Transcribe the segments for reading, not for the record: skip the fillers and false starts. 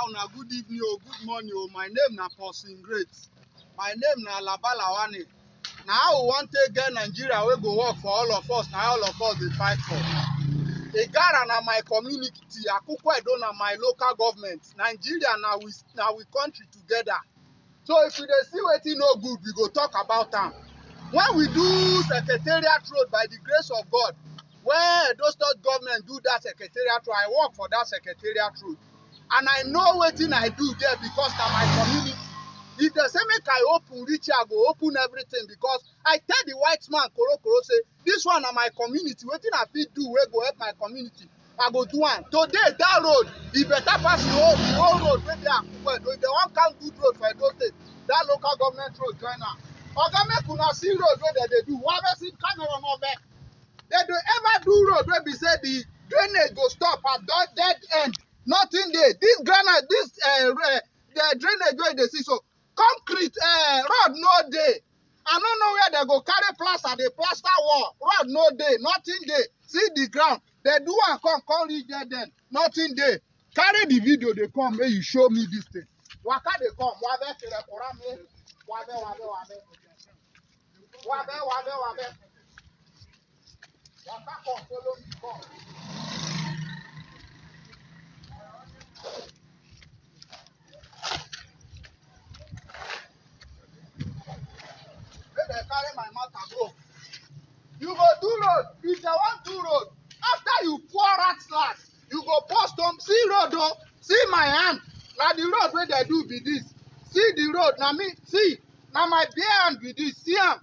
how na good evening or good morning. My name na Paulson Great. My name na Labalawani. Now how we want to get Nigeria, we go work for all of us. Now all of us they fight for. Igara na my community, Akukwa Edo na my local government. Nigeria now we country together. So if we see wetin no good, we go talk about them. When we do Secretariat Road by the grace of God, when Edo State government do that Secretariat Road, I work for that Secretariat Road. And I know wetin I do there because na my community. If they say make I open reach, I go open everything because I tell the white man Koro say this one na my community. Wetin I fit do wey go help my community, I go do one. Today that road, e better pass the whole road wey dey Akukwa Edo. If they wan count good road for Edo State, that local government road join am. Oga make una see road wey dem dey do. Wabe see camera no back. They don't ever do road where we say the drainage go stop at that dead end. Nothing there. This granite, the drainage where they see so concrete road no day. I don't know where they go carry plaster, they plaster wall. Road no day, nothing there. See the ground. They do and come reach there then. Nothing there. Carry the video, they come, may you show me this thing. Waka they come. Wabe. Waka come, follow me, come. Make they carry my matter go. You go do road. If they want do road, after you pour rat slash, you go pour stone. See road though. See my hand. Now the road where they do be this. See the road. Now me see. Now my bare hand be this. See am.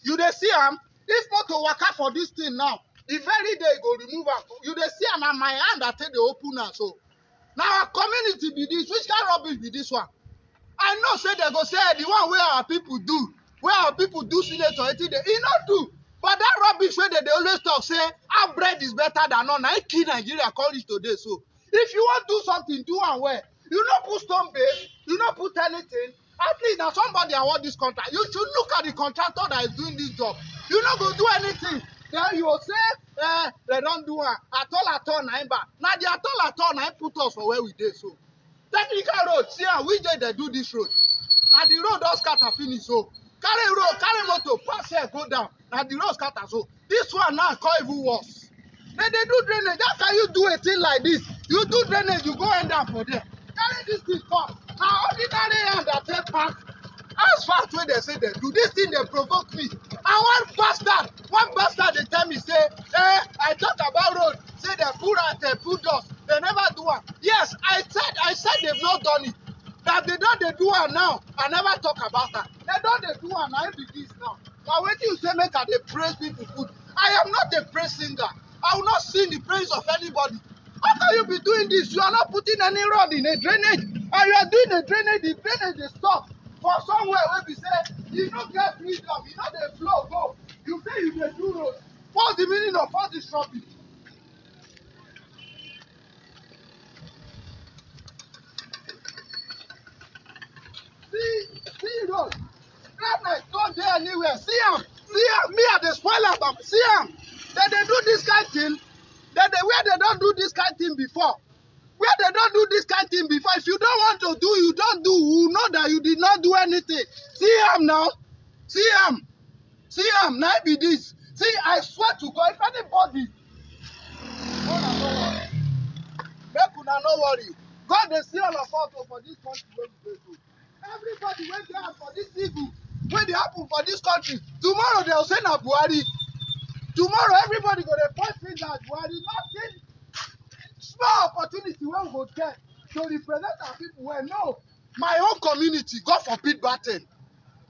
You dey see am. If motor waka for this thing now, the very day go remove am. You dey see am. Now my hand that take the open now. So now our community be this. Which kind of rubbish be this one? I know say they go say the one where our people do. Where our people do senator, he not do. But that rubbish where they always talk, say, our bread is better than none. I kill Nigeria, call it today. So, if you want to do something, do and where. You not put stone base, you not put anything. At least now somebody award this contract. You should look at the contractor that is doing this job. You not go do anything. Then you will say, they don't do it. At all, nine back. Now the at all, nine put us for where we did. So, technical road, see how we did they do this road. And the road does scatter finish. So, carry road, carry motor, pass here, go down. Now the road scatter. So this one now call even worse. Then they do drainage. How can you do a thing like this? You do drainage, you go end up for there. Carry this thing come. Now ordinary hand that take pass. As far as when they say they do this thing, they provoke me. And one bastard they tell me say, I talk about road. Say they put out, they put dust. They never do one. Yes, I said they've not done it. That they don't they do one now. I never talk about that. They don't they do one now. It be this now. But when you say make they praise people food, I am not a praise singer. I will not sing the praise of anybody. How can you be doing this? You are not putting any rod in a drainage. And you are doing a drainage, the drainage is stop. For somewhere where we say, you don't get freedom, you know the flow go. You say you may do road. What's the meaning of all this rubbish? See road. Granite don't there anywhere. See am. Me at the spoiler them. See am. They do this kind of thing. Where they don't do this kind of thing before. Where they don't do this kind of thing before. If you don't want to do, you don't do. You know that you did not do anything. See am now. See am. Now it be this. See, I swear to God, if anybody, make una no worry. God they see all of us for this country where we go. Everybody went there for this evil. When they happen for this country, tomorrow they'll say na Buhari. Tomorrow everybody go to point fingers at Buhari. Nothing. Small opportunity where we go get to represent our people. Well, no. My own community, God forbid bad thing.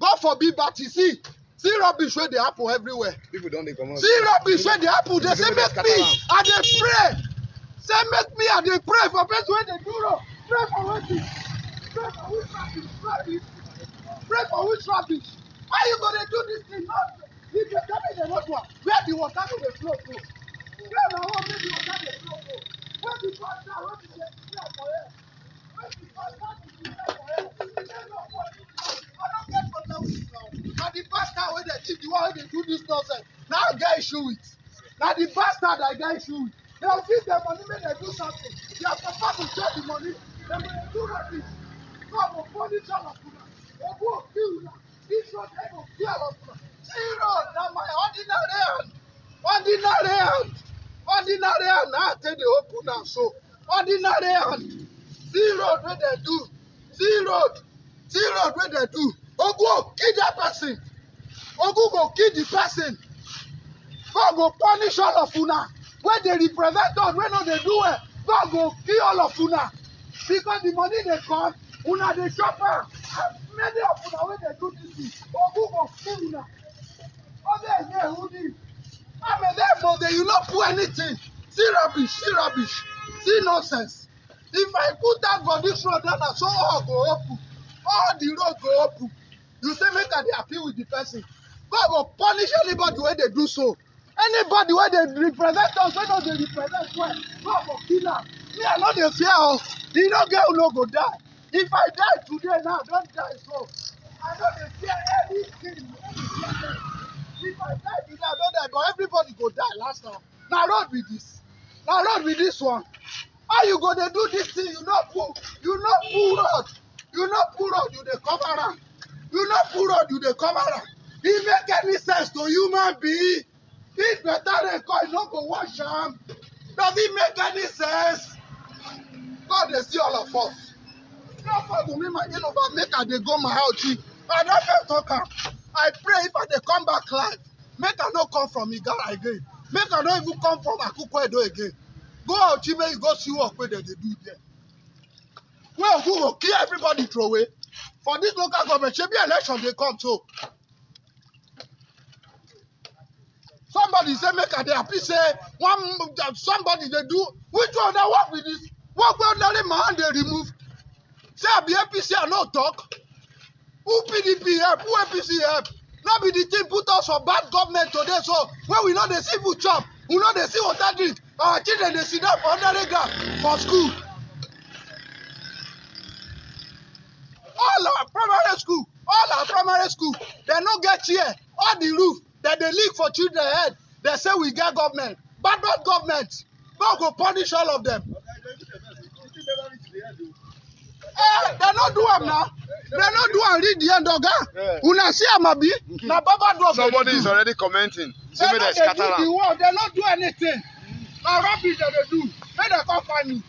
God forbid bad thing. See rubbish where they happen everywhere. People don't come out. See rubbish where they happen. They say make me and they pray. Say make me and they pray for people where they do wrong. Pray for what? Pray for which rubbish? Pray for which rubbish? Why you gonna do this thing? Not if you tell me the road one, where the water will flow through. Where the water will flow through. Where the water will be there for air. Where the water will be there for air. I don't get problem with it now. Now the bastard where they keep the one where they do this nonsense. Now I get issue with. Now the bastard I get issue with. They'll give them money when they do something. They are supposed to share the money. Dem go do rubbish. God go punish all of una. Dem go kill una. This road dem go kill all of una. See road na my ordinary hand. Ordinary hand. Ordinary hand na I take dey open am so. Ordinary hand. See road wey dem do. See road. See road wey dem do. Ogun go kill that person. Ogun go kill the person. God go punish all of una. When they represent us, when no dey do well, God go kill all of una. Because the money dey come, una dey chop am. And many of una wey dey do this thing, Ogun go kill una. Others dey who dey. I'm a devil, you not put anything. See rubbish, see nonsense. If I put that for this road, then so all go open. All the road go open. You say make I dey appeal with the person. God will punish anybody when they do so. Anybody when they represent us, when they represent well, God will kill am. Me, I no dey fear o. You no get who no go die. If I die today now, don't die so. I no dey fear anything. If I die today, I don't die, but everybody go die last time. Now road with this. Now road with this one. How you go dey do this thing? You no pull road. You no pull road, you dey cover am. You no pull road, you dey cover am. It make any sense to human being? If better rain come, you no go wash am. Does it make any sense? God dey see all of us. No for me, my over make I dey go my house. I don't first talk am. I pray if I dey come back live, make I no come from Igala again. Make I no even come from Akukwedo again. Go out, make you go see what wey dem dey do there. Well, who will kill everybody throw away? For this local government, should be election they come so. Somebody say make I dey happy say somebody they do. Which one they work with this? Work well, let my hand they remove. Say I be APC I no talk. Who PDP help? Who APC help? Not be the thing put us for bad government today. So when we know they see food chop, we know they see water drink. Our children they sit down for under the ground for school. All our primary school, they no get chair. All the roof that they leak for children head. They say we get government. Bad government. God go punish all of them. They no do am now. They no do am read the end, oga. Una see am abi? Na baba drop. Somebody is already commenting. They no do anything. Na rubbish they do. Make they come find me.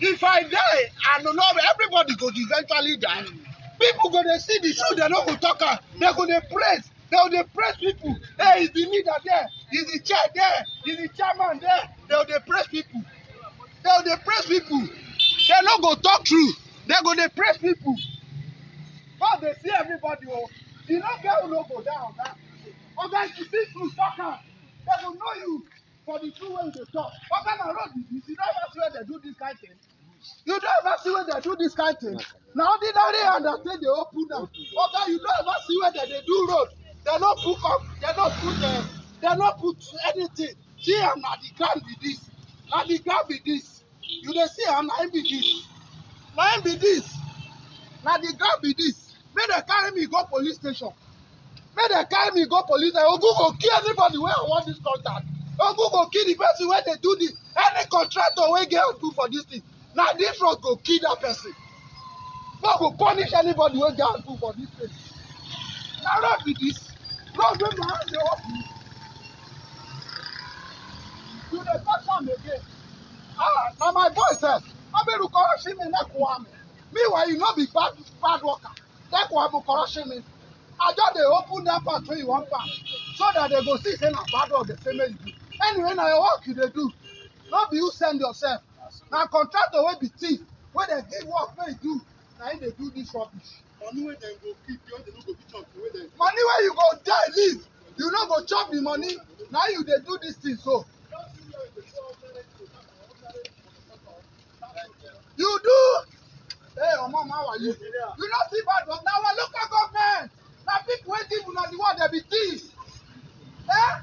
If I die, I don't know, everybody go eventually die. People go to see the shoe, they no go talk am. They go to praise. They go to praise people. Hey, is the leader there? Is the chair there? Is the chairman there? They go to praise people. They go to praise people. They no go talk true. They go to praise people. God, they see everybody. Oh, you no get who no go down. Okay, if you see true, talk am. They go know you for the true way you talk. Okay, na road you see don't ever see where they do this kind of thing. You don't ever see where they do this kind of thing. Now ordinary hand that say they open them. Okay, you don't ever see where they do road. They not put up. They not put anything. See, I'm not the ground with this. Not the ground with this. You don't see I'm not be this. Not be this. Not the ground with this. May they carry me go police station. May they carry me go police station. Ogun go kill anybody where I want this contract. Ogun go kill the person where they do this. Any contractor wey get do for this thing. Now this road go kill that person. God go punish anybody wey get do for this thing. Now road be this. Road wey my hand dey open. You dey touch am again. Na my voice sef. Aberu koroshi me nekwame. Meanwhile, you no be bad worker. Nekwame koroshi me. I just dey open that part wey you wan pass so that they go see say na bad work dey say make you do. Anyway, na your work you dey do. No be you send yourself. Na contractor wey be thief wey dey give work make you do. Na him dey do this rubbish. Money wey dem go keep, you no go fit chop wey dem. Money wey you go die leave, you no go chop the money. Na you dey do this thing so. You do. Hey, Mama, how are you? You no see bad work. Na our local government. Na people wey give una the word dey be thieves. Eh?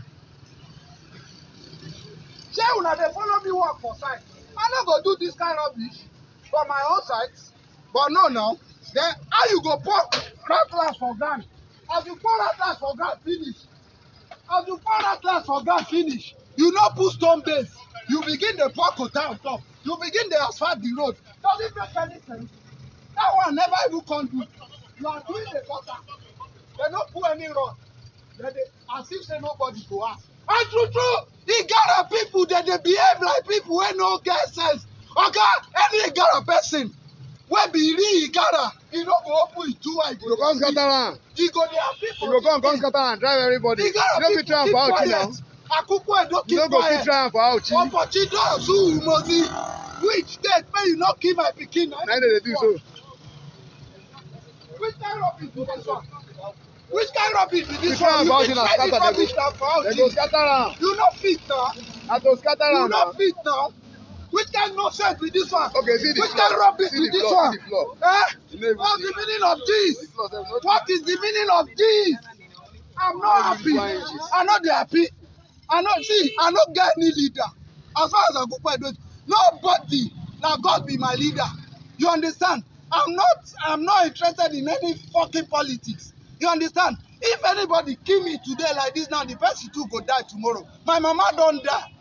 Shey una dey follow me work for side. I no go do this kind of rubbish for my own side. But no now. Then how you go pour rattlers for ground? As you pour rattlers for ground finish. As you pour rattlers for ground finish, you no put stone base. You begin the pour quota on top. You begin the asphalt the road. Does it make any sense? That one never even come do. You are doing the gutter. They don't put any road. As if say nobody go ask. And true, the Igara people they behave like people who no get sense. Okay, any Igara person wey be real Igara, he no go open his two eyes. You go come scatter am. He go there people. You go come scatter and drive everybody. You no fit try am for Auchi now. Akukwe don't keep You no go fit try am for Auchi. Opportunity su mozi. Which state may you not kill my pikin? Na dey do so. Which kind of rubbish be this one? Which kind of rubbish be this one? You dey go scatter am. You no fit now. I go scatter am. You no fit now. Which kind nonsense be this one? Okay, see the Which floor. kind of rubbish be this one? See the floor. What's the meaning of this? What is the meaning of this? I'm not happy. I'm not happy. I don't get any leader. As far as I go, nobody. Now God be my leader. You understand? I'm not interested in any fucking politics. You understand? If anybody kill me today like this now, the person too go die tomorrow. My mama don't die.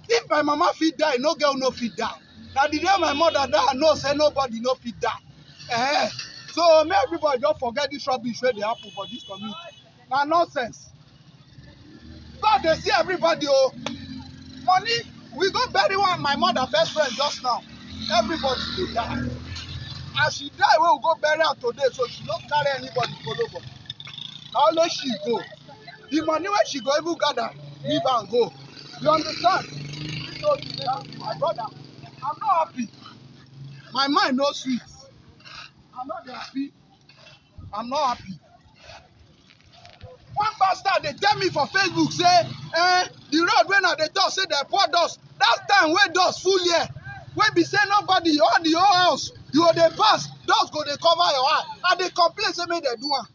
If my mama fit die, no girl no fit die. Now the day my mother die, I know say nobody no fit die. So may everybody just forget this rubbish where they happen for this community. Now nonsense. God they see everybody money. We go bury one my mother best friend just now. Everybody will die. As she die, we will go bury her today, so she don't carry anybody follow her. Now let she go. The money where she go even gather, leave and go. You understand? So my brother, I'm not happy. My mind no sweet. I'm not happy. I'm not happy. One bastard they tell me for Facebook say, the road when they talk say they pour dust. That time when dust full here, when be say nobody on the whole house, you go dey pass, dust go dey cover your eye. And they complain say make they do am,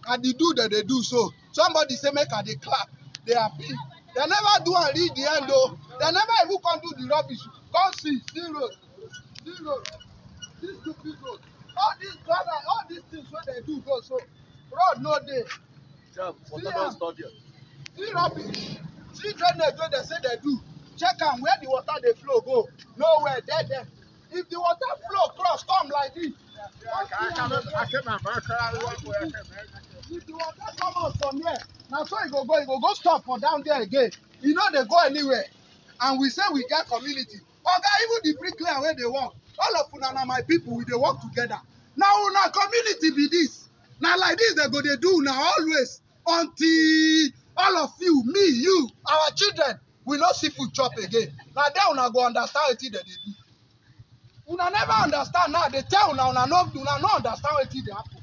and they do that they do so. Somebody say make they clap, they happy. They never do and reach the end though. They never even come do the rubbish. Come see road, this stupid road. All these things what they do go so. Road no dey. See rubbish. See drainage wey they say they do. Check am where the water dey flow go. Nowhere, there. If the water flow cross come like this. If the water come out from here, now so it go go stop for down there again. You know they go anywhere. And we say we get community. Oga, even the bricklayer where they work, all of una na my people, we dey work together. Now una community be this. Now like this they go they do now always until all of you, me, you, our children, we no see food chop again. Now there una go understand what they do. Una never understand now. They tell una no understand what they happen.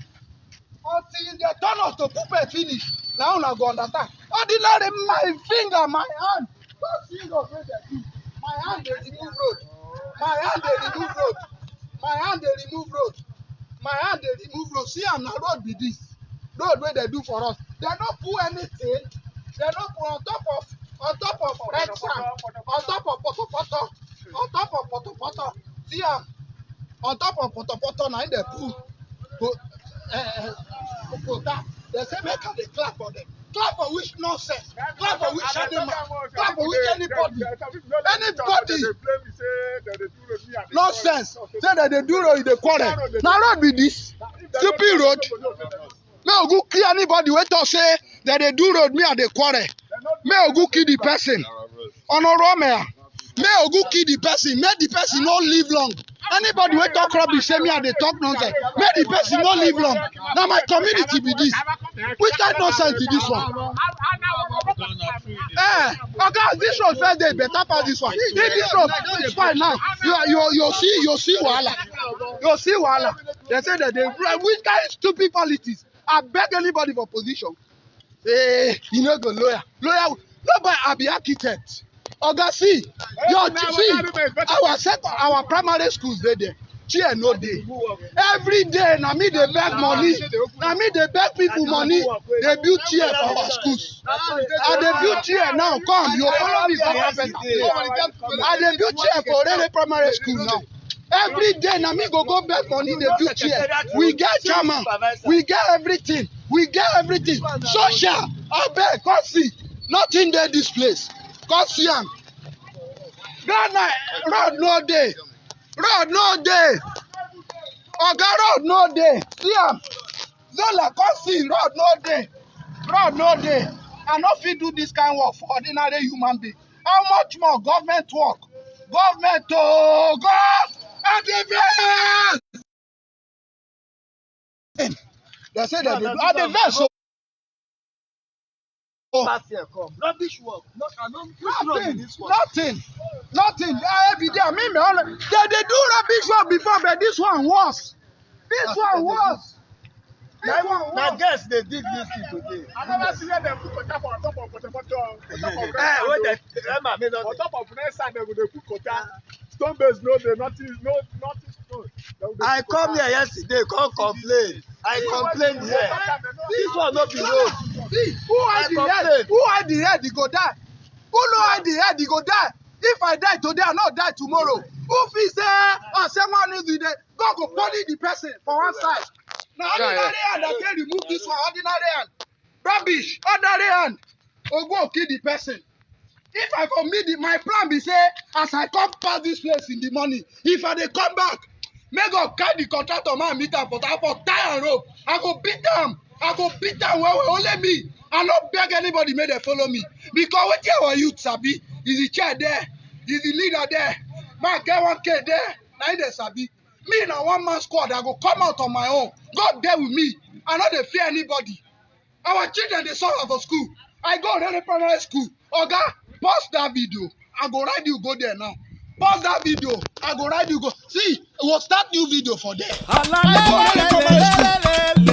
Until they turn us to puppet finish. Now una go understand. Ordinary my finger, my hand. Those fingers where they do. My hand they remove road. My hand they remove road. My hand they remove road. My hand they remove road. See am na road be this. Road where they do for us. They don't put anything. They don't put on top of red sand, on top of poto, on top of poto. See am on top of poto na they put they say make they clap for them. Clap for which nonsense? Clap for which animal? Clap for which anybody? Anybody? Nonsense. Say that they do road in the quarter. Now road be this. Stupid road. No go kill anybody. Wait to say that they do road me at the quarter. May go kill the person. Honorable may go kill the person. May the person not live long. Anybody who talk rubbish say me and they talk nonsense. May the person not live long. Now my community be this. Which kind of nonsense is this one? Okay, this road first day better pass this one. If this road is fine now, you'll see wahala. You'll see wahala. They say that they which kind of stupid politics? I beg anybody for position. You know go lawyer. Nobody I be architect. Oga see, our primary schools there. Chair no day. Every day, na me they beg money. Na me they beg people money. They build chair for our schools. And they build chair now. Come, you follow me. And they build chair for Rele primary school now. Every day, na me go beg money. They build chair. We get chairman. We get everything. Social. I beg, come see. Nothing there this place. Come see am. Road no day. Oga road no dey. See am. Zola come see road no dey. Road no dey. I no fit do this kind work for ordinary human being. How much more government work? Government to God and the They say they do. And the verse so. Last year come. Rubbish work. Nothing. Every day, me, they do rubbish work before, but this one worse. This one worse. Now guess they dig this thing today. I never see them put water for on top of water. On top of next side, they will put water. Stone base, no, nothing stone. I come here yesterday, come complain. I complain here. This one not be road. See, who had the head, he go die. Who no had the head, he go die. If I die today, I not die tomorrow. Who feel say, someone is the God go punish the person for one side. Now, ordinary hand, I can remove this one, ordinary hand. Rubbish, ordinary hand. Or go kill the person. If I commit my plan be say, as I come past this place in the morning, if I dey come back, make God carry the contractor man meet am for tie and rope. I go beat am. Well, only me. I no beg anybody make they follow me. Because wetin our youth sabi is the chair there, is the leader there. Man get 1K there, na him dey sabi. Me na one man squad, I go come out on my own. God there with me. I no dey fear anybody. Our children dey suffer for school. I go to primary school. Oga, pause that video. I go ride you go there now. Pause that video. I go ride you go. See, we'll start new video for there. I go to primary school.